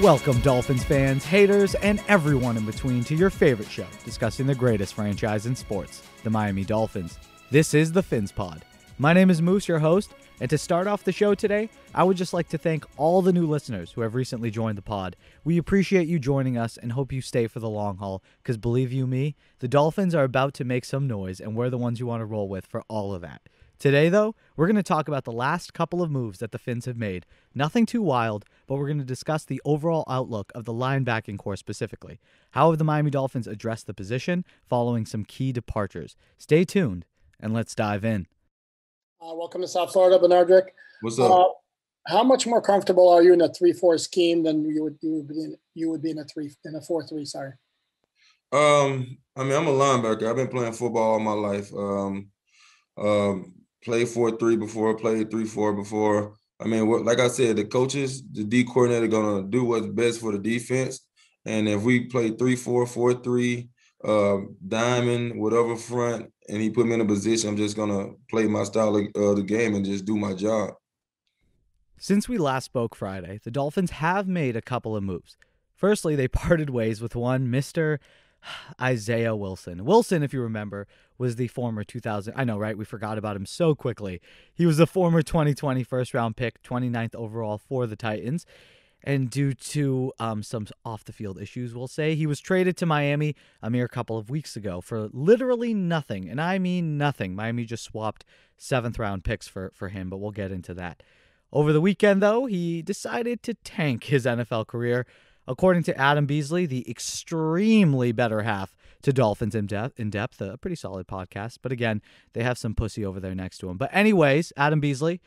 Welcome, Dolphins fans, haters, and everyone in between to your favorite show, discussing the greatest franchise in sports, the Miami Dolphins. This is the PhinsPod. My name is Moose, your host, and to start off the show today, I would just like to thank all the new listeners who have recently joined the pod. We appreciate you joining us and hope you stay for the long haul, because believe you me, the Dolphins are about to make some noise, and we're the ones you want to roll with for all of that. Today, though, we're going to talk about the last couple of moves that the Fins have made. Nothing too wild, but we're going to discuss the overall outlook of the linebacking core specifically. How have the Miami Dolphins addressed the position following some key departures? Stay tuned, and let's dive in. Welcome to South Florida, Bernardrick. What's up? How much more comfortable are you in a 3-4 scheme than you would be in a 4-3? Sorry. I'm a linebacker. I've been playing football all my life. Played 4-3 before, played 3-4 before. Like I said, the coaches, the D coordinator, gonna do what's best for the defense. And if we play 3-4, 4-3, diamond, whatever front, and he put me in a position, I'm just gonna play my style of the game and just do my job. Since we last spoke Friday, the Dolphins have made a couple of moves. Firstly, they parted ways with one Mr. Isaiah Wilson. Wilson, if you remember, was the former 2000. I know, right? We forgot about him so quickly. He was the former 2020 first-round pick, 29th overall for the Titans. And due to some off-the-field issues, we'll say, he was traded to Miami a mere couple of weeks ago for literally nothing. And I mean nothing. Miami just swapped 7th-round picks for him, but we'll get into that. Over the weekend, though, he decided to tank his NFL career. According to Adam Beasley, the extremely better half to Dolphins in depth, a pretty solid podcast. But again, they have some pussy over there next to him. But anyways, Adam Beasley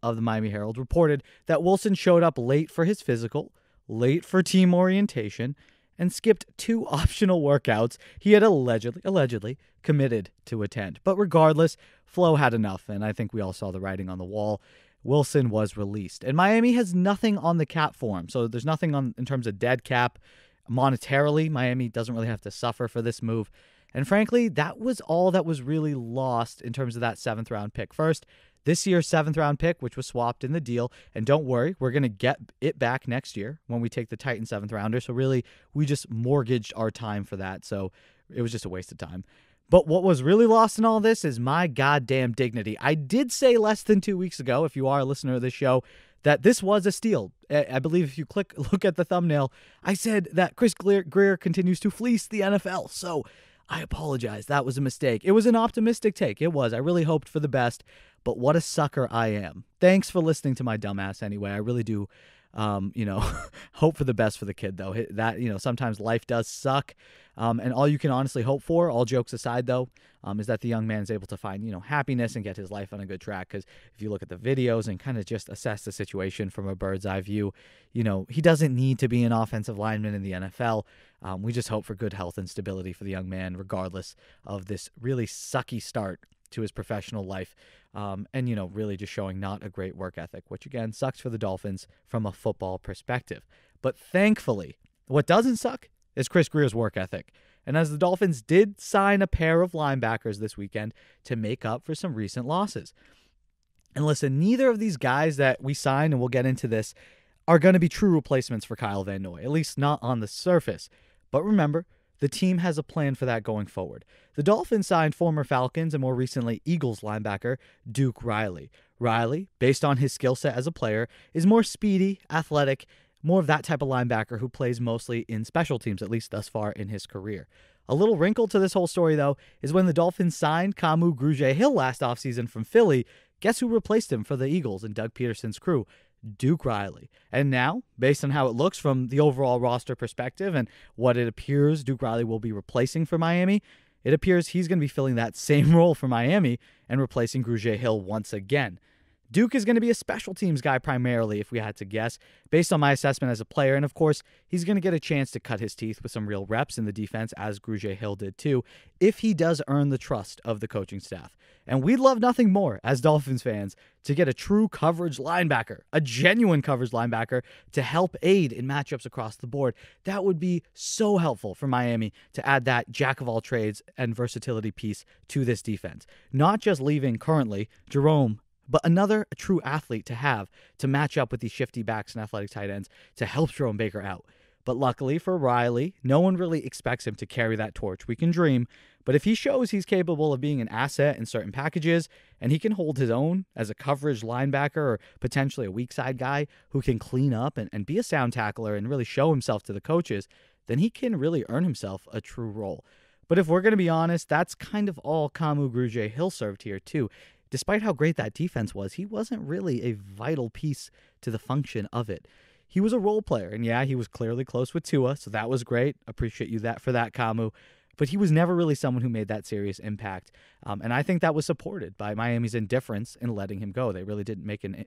of the Miami Herald reported that Wilson showed up late for his physical, late for team orientation, and skipped 2 optional workouts he had allegedly committed to attend. But regardless, Flo had enough, and I think we all saw the writing on the wall. Wilson was released. And Miami has nothing on the cap for him. So there's nothing in terms of dead cap. Monetarily, Miami doesn't really have to suffer for this move. And frankly, that was all that was really lost in terms of that 7th-round pick. First, this year's 7th-round pick, which was swapped in the deal. And don't worry, we're going to get it back next year when we take the Titans 7th-rounder. So really, we just mortgaged our time for that. So it was just a waste of time. But what was really lost in all this is my goddamn dignity. I did say less than 2 weeks ago, if you are a listener of this show, that this was a steal. I believe if you look at the thumbnail, I said that Chris Grier continues to fleece the NFL. So I apologize. That was a mistake. It was an optimistic take. It was. I really hoped for the best. But what a sucker I am. Thanks for listening to my dumbass anyway. I really do. Hope for the best for the kid, though. That, sometimes life does suck. And all you can honestly hope for, all jokes aside, though, is that the young man is able to find, happiness and get his life on a good track. Because if you look at the videos and kind of just assess the situation from a bird's eye view, he doesn't need to be an offensive lineman in the NFL. We just hope for good health and stability for the young man, regardless of this really sucky start to his professional life. And really just showing not a great work ethic, which again sucks for the Dolphins from a football perspective. But thankfully, what doesn't suck is Chris Grier's work ethic. And as the Dolphins did sign a pair of linebackers this weekend to make up for some recent losses. And listen, neither of these guys that we signed, and we'll get into this, are going to be true replacements for Kyle Van Noy, at least not on the surface. But remember, the team has a plan for that going forward. The Dolphins signed former Falcons and more recently Eagles linebacker Duke Riley. Riley, based on his skill set as a player, is more speedy, athletic, more of that type of linebacker who plays mostly in special teams, at least thus far in his career. A little wrinkle to this whole story, though, is when the Dolphins signed Kamu Grugier-Hill last offseason from Philly, guess who replaced him for the Eagles and Doug Peterson's crew? Duke Riley. And now, based on how it looks from the overall roster perspective and what it appears Duke Riley will be replacing for Miami, it appears he's going to be filling that same role for Miami and replacing Grugier-Hill once again. Duke is going to be a special teams guy primarily, if we had to guess, based on my assessment as a player. And of course, he's going to get a chance to cut his teeth with some real reps in the defense, as Grugier-Hill did too, if he does earn the trust of the coaching staff. And we'd love nothing more, as Dolphins fans, to get a true coverage linebacker, a genuine coverage linebacker, to help aid in matchups across the board. That would be so helpful for Miami to add that jack-of-all-trades and versatility piece to this defense. Not just leaving currently Jerome But another true athlete to have to match up with these shifty backs and athletic tight ends to help Jerome Baker out. But luckily for Riley, no one really expects him to carry that torch. We can dream, but if he shows he's capable of being an asset in certain packages and he can hold his own as a coverage linebacker or potentially a weak side guy who can clean up and be a sound tackler and really show himself to the coaches, then he can really earn himself a true role. But if we're going to be honest, that's kind of all Kamu Grugier-Hill served here too. Despite how great that defense was, he wasn't really a vital piece to the function of it. He was a role player, and yeah, he was clearly close with Tua, so that was great. Appreciate you for that, Kamu. But he was never really someone who made that serious impact, and I think that was supported by Miami's indifference in letting him go. They really didn't make an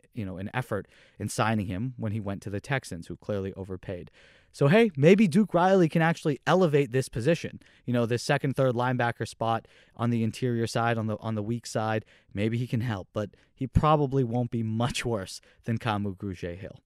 effort in signing him when he went to the Texans, who clearly overpaid. So hey, maybe Duke Riley can actually elevate this position. This second, third linebacker spot on the interior side, on the weak side. Maybe he can help, but he probably won't be much worse than Kamu Grugier-Hill.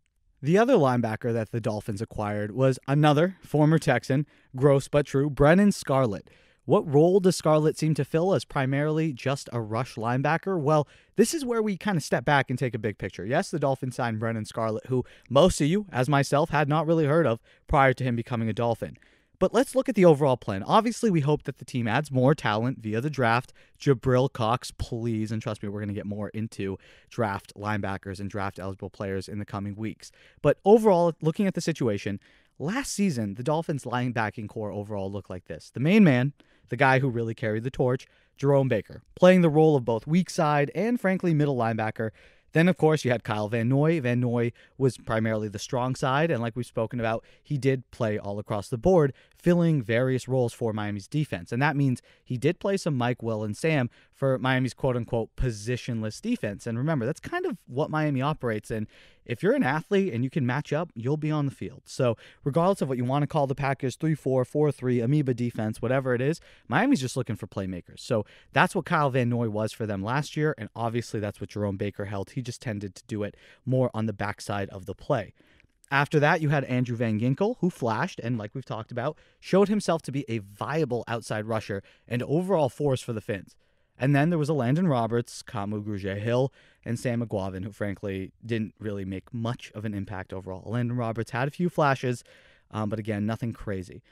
The other linebacker that the Dolphins acquired was another former Texan, gross but true, Brennan Scarlett. What role does Scarlett seem to fill as primarily just a rush linebacker? Well, this is where we kind of step back and take a big picture. Yes, the Dolphins signed Brennan Scarlett, who most of you, as myself, had not really heard of prior to him becoming a Dolphin. But let's look at the overall plan. Obviously, we hope that the team adds more talent via the draft. Jabril Cox, please, and trust me, we're going to get more into draft linebackers and draft-eligible players in the coming weeks. But overall, looking at the situation, last season, the Dolphins' linebacking core overall looked like this. The main man, the guy who really carried the torch, Jerome Baker, playing the role of both weak side and, frankly, middle linebacker. Then, of course, you had Kyle Van Noy. Van Noy was primarily the strong side, and like we've spoken about, he did play all across the board, filling various roles for Miami's defense. And that means he did play some Mike, Will, and Sam for Miami's quote-unquote positionless defense. And remember, that's kind of what Miami operates in. If you're an athlete and you can match up, you'll be on the field. So regardless of what you want to call the Packers, 3-4, 4-3, amoeba defense, whatever it is, Miami's just looking for playmakers. So that's what Kyle Van Noy was for them last year, and obviously that's what Jerome Baker held. He just tended to do it more on the backside of the play. After that, you had Andrew Van Ginkel, who flashed and, like we've talked about, showed himself to be a viable outside rusher and overall force for the Fins. And then there was a Landon Roberts, Kamu Grugier-Hill, and Sam McGuavin, who frankly didn't really make much of an impact overall. Landon Roberts had a few flashes, but again, nothing crazy.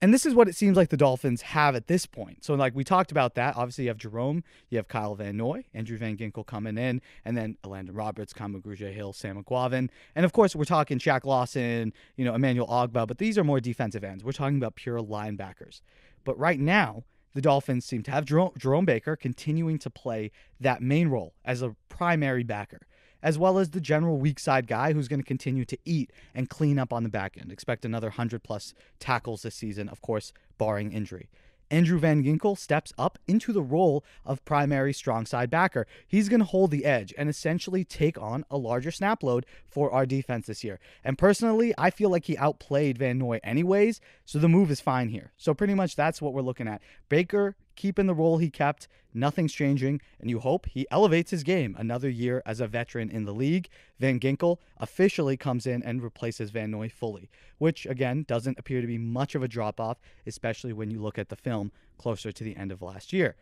And this is what it seems like the Dolphins have at this point. So like we talked about that, obviously you have Jerome, you have Kyle Van Noy, Andrew Van Ginkel coming in, and then Landon Roberts, Kamu Grugier-Hill, Sam McGuavin. And of course, we're talking Shaq Lawson, Emmanuel Ogbah, but these are more defensive ends. We're talking about pure linebackers. But right now, the Dolphins seem to have Jerome Baker continuing to play that main role as a primary backer, as well as the general weak side guy who's going to continue to eat and clean up on the back end. Expect another 100-plus tackles this season, of course, barring injury. Andrew Van Ginkel steps up into the role of primary strong side backer. He's going to hold the edge and essentially take on a larger snap load for our defense this year. And personally, I feel like he outplayed Van Noy anyways, so the move is fine here. So pretty much that's what we're looking at. Baker keeping the role he kept, nothing's changing, and you hope he elevates his game another year as a veteran in the league. Van Ginkel officially comes in and replaces Van Noy fully, which, again, doesn't appear to be much of a drop-off, especially when you look at the film closer to the end of last year.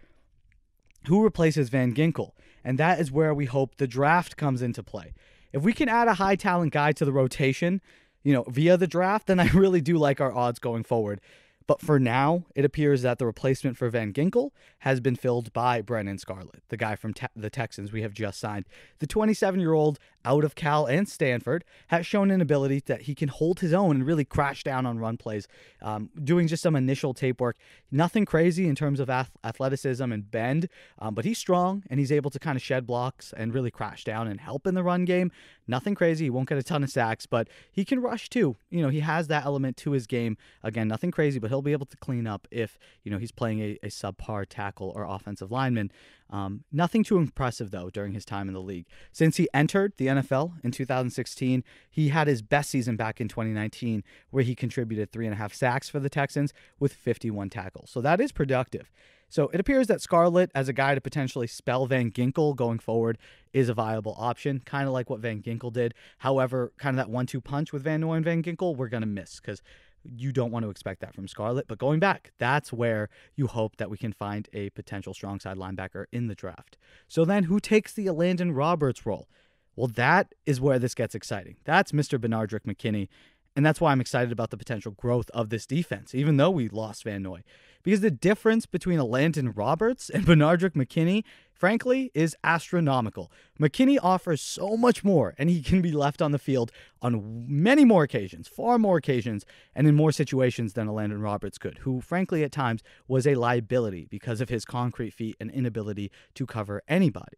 Who replaces Van Ginkel? And that is where we hope the draft comes into play. If we can add a high-talent guy to the rotation, via the draft, then I really do like our odds going forward. But for now, it appears that the replacement for Van Ginkel has been filled by Brennan Scarlett, the guy from the Texans we have just signed. The 27-year-old out of Cal and Stanford has shown an ability that he can hold his own and really crash down on run plays, doing just some initial tape work. Nothing crazy in terms of athleticism and bend, but he's strong and he's able to kind of shed blocks and really crash down and help in the run game. Nothing crazy. He won't get a ton of sacks, but he can rush too. He has that element to his game. Again, nothing crazy, but he'll be able to clean up if, he's playing a subpar tackle or offensive lineman. Nothing too impressive, though, during his time in the league. Since he entered the NFL in 2016, he had his best season back in 2019, where he contributed 3.5 sacks for the Texans with 51 tackles. So that is productive. So it appears that Scarlett, as a guy to potentially spell Van Ginkel going forward, is a viable option, kind of like what Van Ginkel did. However, kind of that 1-2 punch with Van Noy and Van Ginkel, we're going to miss because You don't want to expect that from Scarlett. But going back, that's where you hope that we can find a potential strong side linebacker in the draft. So then who takes the Landon Roberts role? Well, that is where this gets exciting. That's Mr. Benardrick McKinney. And that's why I'm excited about the potential growth of this defense, even though we lost Van Noy. Because the difference between a Landon Roberts and Benardrick McKinney, frankly, is astronomical. McKinney offers so much more, and he can be left on the field on many more occasions, far more occasions, and in more situations than a Landon Roberts could, who, frankly, at times was a liability because of his concrete feet and inability to cover anybody.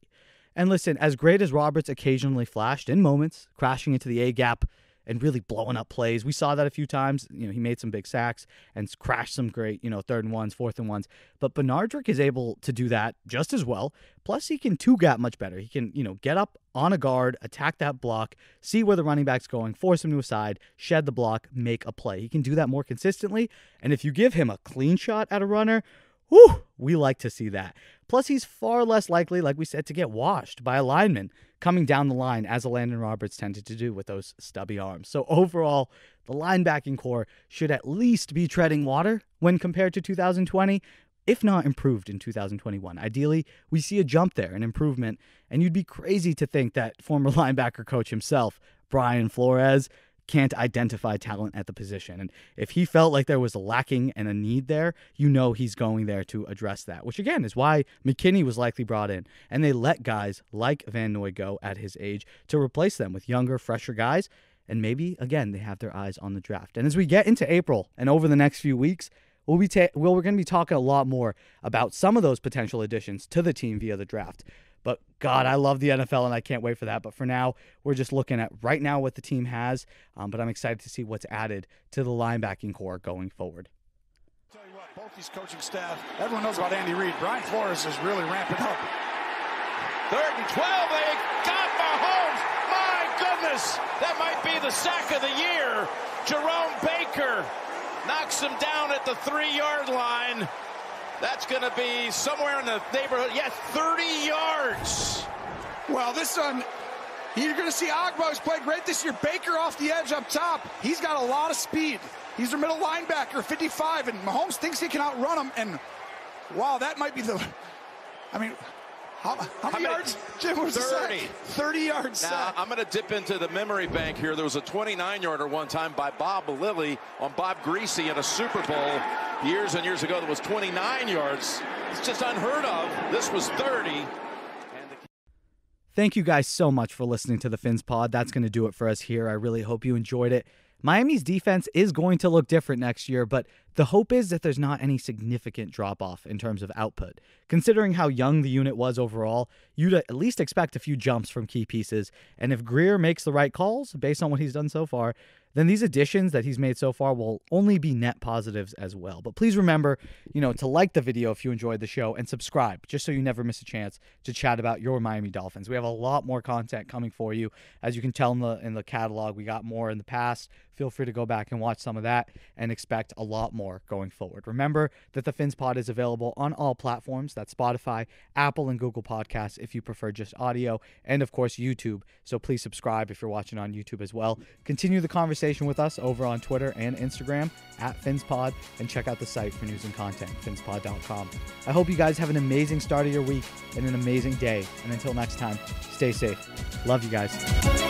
And listen, as great as Roberts occasionally flashed in moments, crashing into the A-gap, and really blowing up plays. We saw that a few times. He made some big sacks and crashed some great, 3rd and 1s, 4th and 1s. But Benardrick is able to do that just as well. Plus, he can two-gap much better. He can, get up on a guard, attack that block, see where the running back's going, force him to a side, shed the block, make a play. He can do that more consistently. And if you give him a clean shot at a runner, whew, we like to see that. Plus, he's far less likely, like we said, to get washed by a lineman coming down the line, as a Landon Roberts tended to do with those stubby arms. So overall, the linebacking core should at least be treading water when compared to 2020, if not improved in 2021. Ideally, we see a jump there, an improvement, and you'd be crazy to think that former linebacker coach himself, Brian Flores, can't identify talent at the position. And if he felt like there was a lacking and a need there, he's going there to address that, which again is why McKinney was likely brought in. And they let guys like Van Noy go at his age to replace them with younger, fresher guys. And maybe, again, they have their eyes on the draft. And as we get into April and over the next few weeks, we're going to be talking a lot more about some of those potential additions to the team via the draft. But God, I love the NFL and I can't wait for that. But for now, we're just looking at right now what the team has. But I'm excited to see what's added to the linebacking core going forward. Tell you what, both these coaching staff, everyone knows about Andy Reid. Brian Flores is really ramping up. 3rd and 12, they got Mahomes. My goodness, that might be the sack of the year. Jerome Baker knocks him down at the 3-yard line. That's going to be somewhere in the neighborhood. Yes, 30 yards. Well, this one, you're going to see Agba, who's played great this year. Baker off the edge up top. He's got a lot of speed. He's their middle linebacker, 55, and Mahomes thinks he can outrun him. And, wow, that might be the... How many yards? Jim, was 30. 30 yards. Now, I'm going to dip into the memory bank here. There was a 29-yarder one time by Bob Lilly on Bob Greasy in a Super Bowl years and years ago that was 29 yards. It's just unheard of. This was 30. Thank you guys so much for listening to the PhinsPod. That's going to do it for us here. I really hope you enjoyed it. Miami's defense is going to look different next year, but the hope is that there's not any significant drop-off in terms of output. Considering how young the unit was overall, you'd at least expect a few jumps from key pieces, and if Greer makes the right calls, based on what he's done so far, then these additions that he's made so far will only be net positives as well. But please remember, to like the video if you enjoyed the show and subscribe, just so you never miss a chance to chat about your Miami Dolphins. We have a lot more content coming for you. As you can tell in the catalog, we got more in the past. Feel free to go back and watch some of that and expect a lot more going forward. Remember that the PhinsPod is available on all platforms. That's Spotify, Apple, and Google Podcasts if you prefer just audio, and of course YouTube. So please subscribe if you're watching on YouTube as well. Continue the conversation with us over on Twitter and Instagram at PhinsPod, and check out the site for news and content, phinspod.com. I hope you guys have an amazing start of your week and an amazing day. And until next time, stay safe. Love you guys.